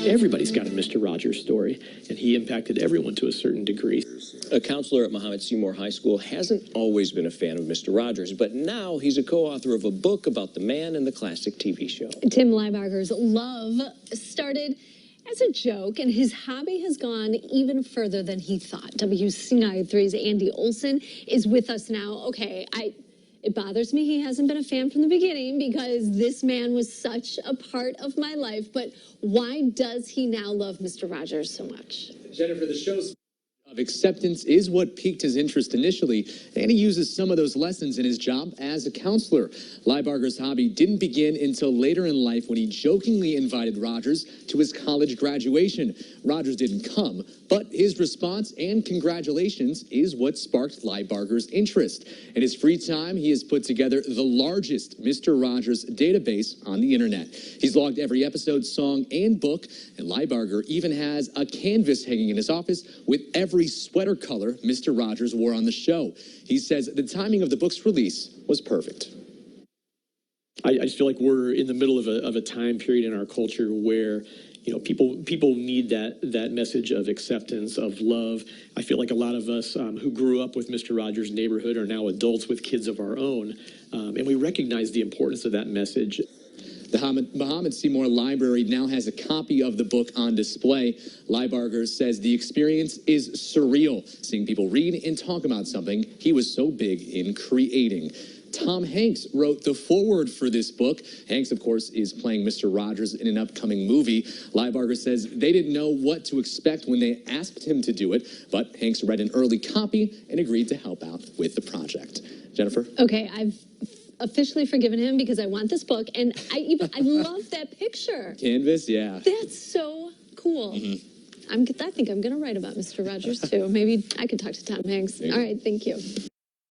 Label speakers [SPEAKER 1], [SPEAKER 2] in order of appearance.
[SPEAKER 1] Everybody's got a Mr. Rogers story, and he impacted everyone to a certain degree.
[SPEAKER 2] A counselor at Muhammad Seymour High School hasn't always been a fan of Mr. Rogers, but now he's a co-author of a book about the man and the classic TV show.
[SPEAKER 3] Tim Leibarger's love started as a joke, and his hobby has gone even further than he thought. WCIA 3's Andy Olson is with us now. Okay, it bothers me he hasn't been a fan from the beginning because this man was such a part of my life, but why does he now love Mr. Rogers so much?
[SPEAKER 4] Jennifer, the show's of acceptance is what piqued his interest initially, and he uses some of those lessons in his job as a counselor. Leibarger's hobby didn't begin until later in life when he jokingly invited Rogers to his college graduation. Rogers didn't come, but his response and congratulations is what sparked Leibarger's interest. In his free time, he has put together the largest Mr. Rogers database on the internet. He's logged every episode, song, and book, and Leibarger even has a canvas hanging in his office with every sweater color Mr. Rogers wore on the show. He says the timing of the book's release was perfect.
[SPEAKER 1] I just feel like we're in the middle of a time period in our culture where, you know, people need that message of acceptance, of love. I feel like a lot of us who grew up with Mr. Rogers' neighborhood are now adults with kids of our own, and we recognize the importance of that message.
[SPEAKER 4] The Muhammad Seymour Library now has a copy of the book on display. Leibarger says the experience is surreal, seeing people read and talk about something he was so big in creating. Tom Hanks wrote the foreword for this book. Hanks, of course, is playing Mr. Rogers in an upcoming movie. Leibarger says they didn't know what to expect when they asked him to do it, but Hanks read an early copy and agreed to help out with the project. Jennifer?
[SPEAKER 3] Okay, I've officially forgiven him because I want this book, and I love that picture.
[SPEAKER 4] Canvas, yeah.
[SPEAKER 3] That's so cool. I think I'm going to write about Mr. Rogers, too. Maybe I could talk to Tom Hanks. All right, thank you.